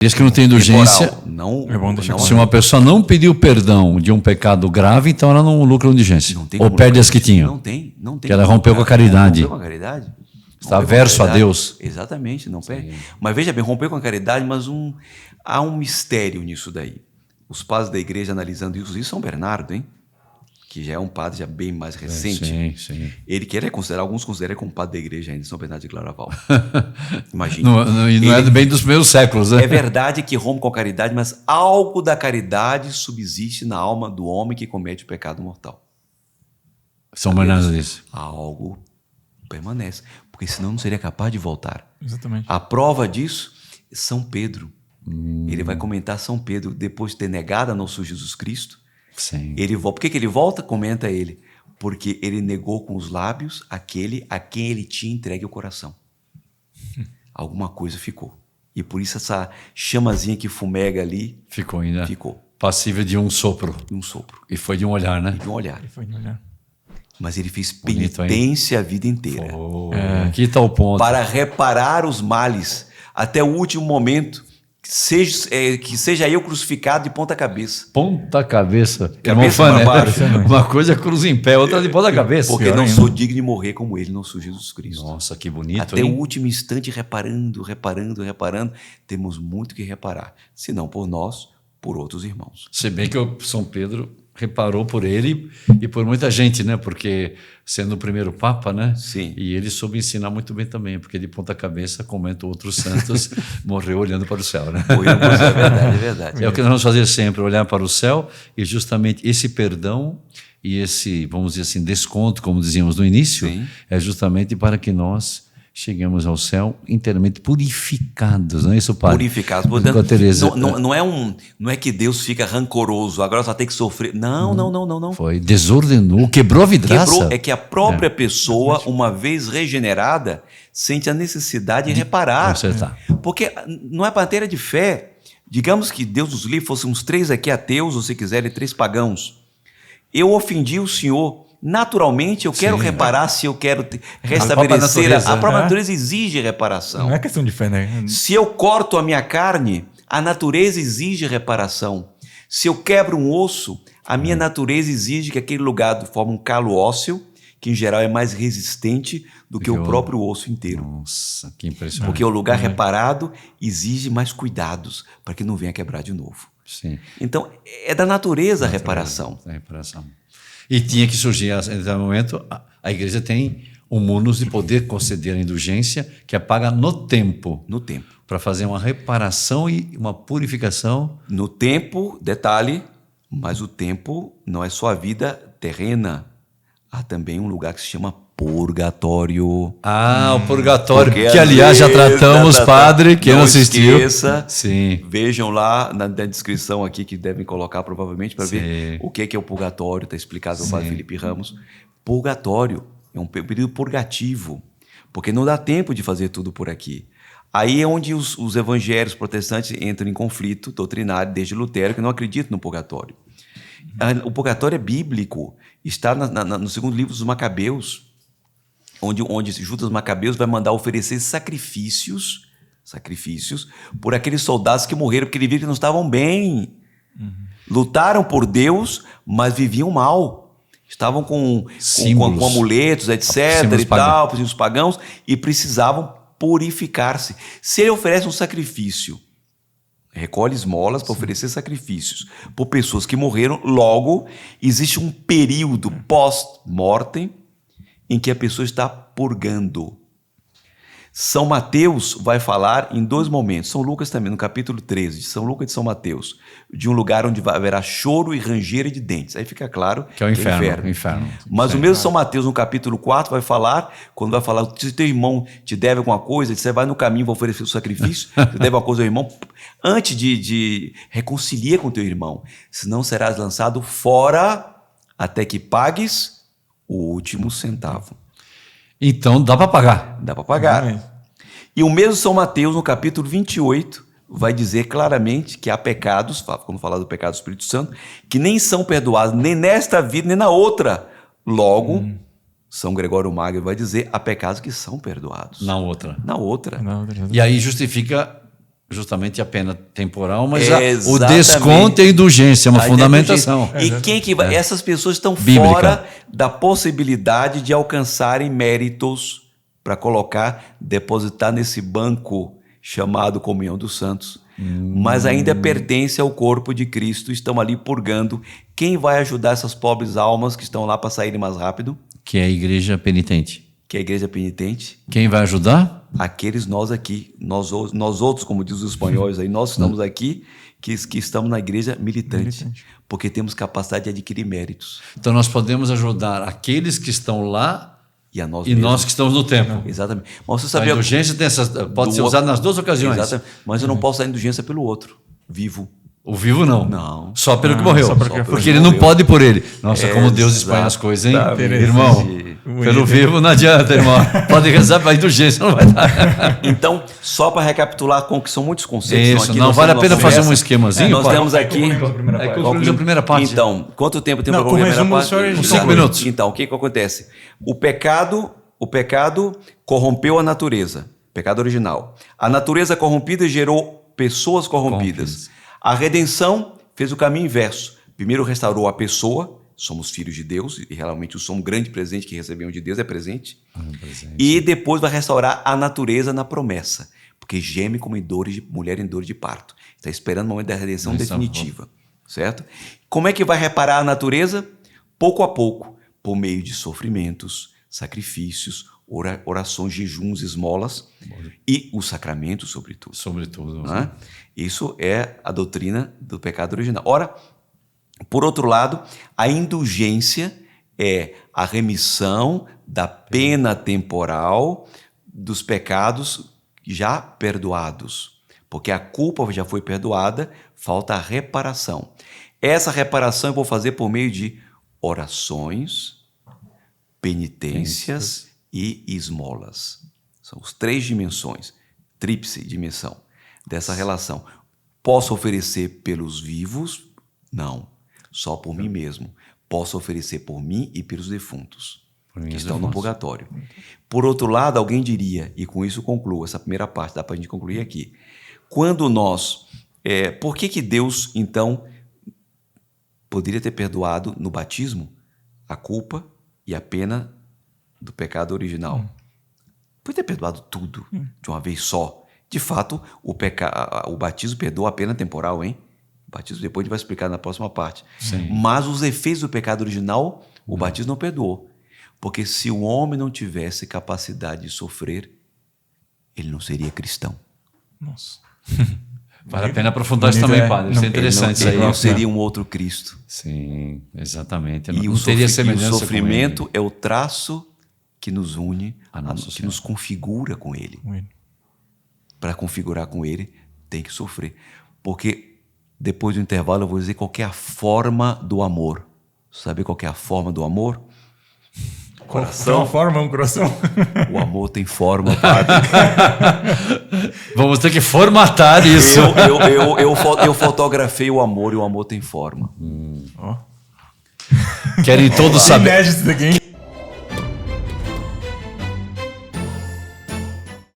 Diz que não tem indulgência. Temporal. Não, É bom deixar não, Se uma pessoa não pediu perdão de um pecado grave, então ela não lucra indulgência. não tem Ou como perde lucrar as que isso. tinha. Não tem. Que ela rompeu com a caridade. Rompeu com a caridade. Está Rompeu com averso a caridade. Deus. Exatamente, não perde. Mas veja bem, rompeu com a caridade, mas há um mistério nisso daí. Os padres da igreja analisando isso, São Bernardo, hein? Que já é um padre já bem mais recente. Sim, sim. Ele quer considerar, alguns consideram como padre da igreja ainda, São Bernardo de Claraval. Imagina. Não é bem dos primeiros séculos, né? É verdade que rompe com a caridade, mas algo da caridade subsiste na alma do homem que comete o pecado mortal. São Bernardo disse. Algo permanece, porque senão não seria capaz de voltar. Exatamente. A prova disso é São Pedro. Ele vai comentar São Pedro, depois de ter negado a nosso Jesus Cristo, Sim. ele volta. Por que ele volta? Comenta ele. Porque ele negou com os lábios aquele a quem ele tinha entregue o coração. Alguma coisa ficou. E por isso essa chamazinha que fumega ali Ficou ainda. ficou. Passível de um sopro. De um sopro, E foi de um olhar, né? de um olhar. Ele foi olhar. Mas ele fez Bonito, hein? penitência a vida inteira. Aqui está o ponto. Para reparar os males até o último momento. Que seja eu crucificado de ponta cabeça. Ponta cabeça. Cabeça Irmão para Fã, baixo. né? Uma coisa é cruz em pé, outra de ponta cabeça. Porque Pior não ainda. sou digno de morrer como ele, nosso Jesus Cristo. Nossa, que bonito, Até hein? o último instante, reparando. Temos muito que reparar. Se não por nós, por outros irmãos. Se bem que o São Pedro reparou por ele e por muita gente, né? Porque sendo o primeiro Papa, né? Sim. E ele soube ensinar muito bem também, porque de ponta cabeça, comenta outros santos, morreu olhando para o céu, né? É verdade, é verdade. É o que nós vamos fazer sempre, olhar para o céu e justamente esse perdão e esse, vamos dizer assim, desconto, como dizíamos no início, Sim. é justamente para que nós cheguemos ao céu inteiramente purificados, não é isso, Padre? Purificados. Com a Portanto, Teresa. não é que Deus fica rancoroso, agora só tem que sofrer. Não. Foi, desordenou, quebrou a vidraça. Quebrou. É que a própria pessoa, uma vez regenerada, sente a necessidade de reparar. consertar. Porque não é matéria de fé. Digamos que Deus nos livre, fôssemos 3 aqui ateus, ou se quiserem, 3 pagãos. Eu ofendi o Senhor. Naturalmente, eu quero reparar se eu quero restabelecer. A própria natureza exige reparação. Não é questão de fé, né? Se eu corto a minha carne, a natureza exige reparação. Se eu quebro um osso, a minha natureza exige que aquele lugar forme um calo ósseo, que em geral é mais resistente do que o próprio osso inteiro. Nossa, que impressionante. Porque o lugar reparado exige mais cuidados para que não venha quebrar de novo. Sim. Então, é da natureza a reparação. A reparação. E tinha que surgir, nesse momento, a igreja tem um munus de poder conceder a indulgência que apaga no tempo. No tempo. Para fazer uma reparação e uma purificação. No tempo, detalhe, mas o tempo não é só a vida terrena. Há também um lugar que se chama purgatório. O purgatório, Porque que aliás já tratamos, Padre, quem não assistiu. Esqueça, Sim. vejam lá na descrição aqui, que devem colocar provavelmente para Sim. ver o que é o purgatório, está explicado pelo Padre Felipe Ramos. Purgatório é um período purgativo, porque não dá tempo de fazer tudo por aqui. Aí é onde os evangélicos protestantes entram em conflito doutrinário desde Lutero, que não acreditam no purgatório. O purgatório é bíblico, está no segundo livro dos Macabeus, onde Judas Macabeus vai mandar oferecer sacrifícios por aqueles soldados que morreram, porque ele viu que não estavam bem. Lutaram por Deus, mas viviam mal. Estavam com amuletos, etc. e tal, símbolos pagãos, e precisavam purificar-se. Se ele oferece um sacrifício, recolhe esmolas para oferecer sacrifícios por pessoas que morreram, logo existe um período pós-mortem em que a pessoa está purgando. São Mateus vai falar em 2 momentos, São Lucas também, no capítulo 13, de São Lucas e de São Mateus, de um lugar onde haverá choro e ranger de dentes. Aí fica claro que é o inferno. Mas o mesmo São Mateus, no capítulo 4, vai falar, quando vai falar, se teu irmão te deve alguma coisa, você vai no caminho, vai oferecer o sacrifício, te deve alguma coisa ao irmão, antes de reconcilia com teu irmão, senão serás lançado fora até que pagues o último centavo. Então dá para pagar. Dá para pagar. E o mesmo São Mateus, no capítulo 28, vai dizer claramente que há pecados, quando falar do pecado do Espírito Santo, que nem são perdoados, nem nesta vida, nem na outra. Logo, São Gregório Magno vai dizer, há pecados que são perdoados. Na outra. Na outra. E aí justifica justamente a pena temporal, mas o Exatamente. desconto e a indulgência, é uma fundamentação. E quem que vai? Essas pessoas estão Bíblica. fora da possibilidade de alcançarem méritos para depositar nesse banco chamado Comunhão dos Santos. Mas ainda pertence ao corpo de Cristo, estão ali purgando. Quem vai ajudar essas pobres almas que estão lá para saírem mais rápido? Que é a igreja penitente. Que é a igreja penitente. Quem vai ajudar? Aqueles nós aqui, nós outros, como diz os espanhóis aí, nós estamos aqui, que estamos na igreja militante, porque temos capacidade de adquirir méritos. Então nós podemos ajudar aqueles que estão lá e nós que estamos no templo. Exatamente. Mas você sabia, a indulgência pode ser usada nas duas ocasiões. Exatamente. Mas eu não posso dar indulgência pelo outro, vivo. O vivo não. Não. Só pelo que morreu. Porque ele não pode por ele. Nossa, como Deus expõe as coisas, hein? Irmão, pelo vivo não adianta, irmão. Pode rezar para a indulgência, não vai dar. Então, só para recapitular, que são muitos conceitos. Isso, não vale a pena fazer um esquemazinho? Nós temos aqui... Concluímos a primeira parte. Então, quanto tempo tem para concluir a primeira parte? 5 minutos. Então, o que acontece? O pecado corrompeu a natureza. Pecado original. A natureza corrompida gerou pessoas corrompidas. A redenção fez o caminho inverso. Primeiro restaurou a pessoa, somos filhos de Deus, e realmente o som grande presente que recebemos de Deus é presente. E depois vai restaurar a natureza na promessa, porque geme como mulher em dor de parto. Está esperando o momento da redenção definitiva, certo? Como é que vai reparar a natureza? Pouco a pouco, por meio de sofrimentos, sacrifícios, orações, jejuns, esmolas e os sacramentos, sobretudo. Sobretudo. Né? Isso é a doutrina do pecado original. Ora, por outro lado, a indulgência é a remissão da pena temporal dos pecados já perdoados. Porque a culpa já foi perdoada, falta a reparação. Essa reparação eu vou fazer por meio de orações, penitências e esmolas. São as 3 dimensões, tríplice dimensão dessa relação. Posso oferecer pelos vivos? Não, só por mim mesmo. Posso oferecer por mim e pelos defuntos, que estão no purgatório. Por outro lado, alguém diria, e com isso concluo essa primeira parte, dá para a gente concluir aqui. Quando nós... por que Deus, então, poderia ter perdoado no batismo a culpa e a pena do pecado original? Podia ter perdoado tudo de uma vez só. De fato, o batismo perdoa a pena temporal, hein? O batismo depois a gente vai explicar na próxima parte. Sim. Mas os efeitos do pecado original, o batismo não perdoou. Porque se o homem não tivesse capacidade de sofrer, ele não seria cristão. Nossa. Vale a pena aprofundar isso também, padre. Isso é interessante isso aí. Ele não seria um outro Cristo. Sim, exatamente. E não teria semelhança. E o sofrimento é o traço que nos une, que nos configura com Ele. Para configurar com Ele, tem que sofrer. Porque depois do intervalo eu vou dizer qual é a forma do amor. Sabe qual é a forma do amor? Coração. Forma um coração. O amor tem forma, padre. Vamos ter que formatar isso. Eu fotografei o amor e o amor tem forma. Querem todos saber.